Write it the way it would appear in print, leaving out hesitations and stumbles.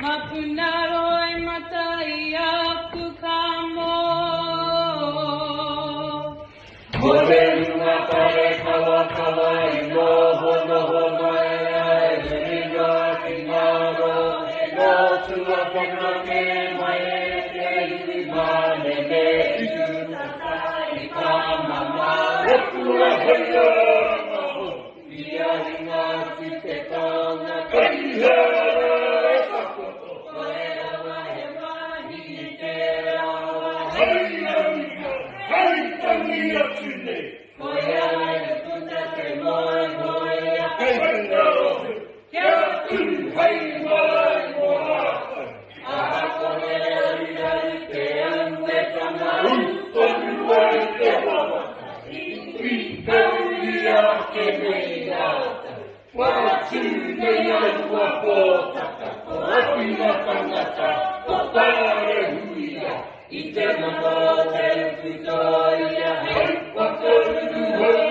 Mapunaroi matai aku kamo. Morena pare kawa kawa ino hono hono e riga kinaro no tua kena ke mai ke mane me itai kama tua heyo ia ringa te tanga kaiha Ite mo te kutoia, hei, wakaru,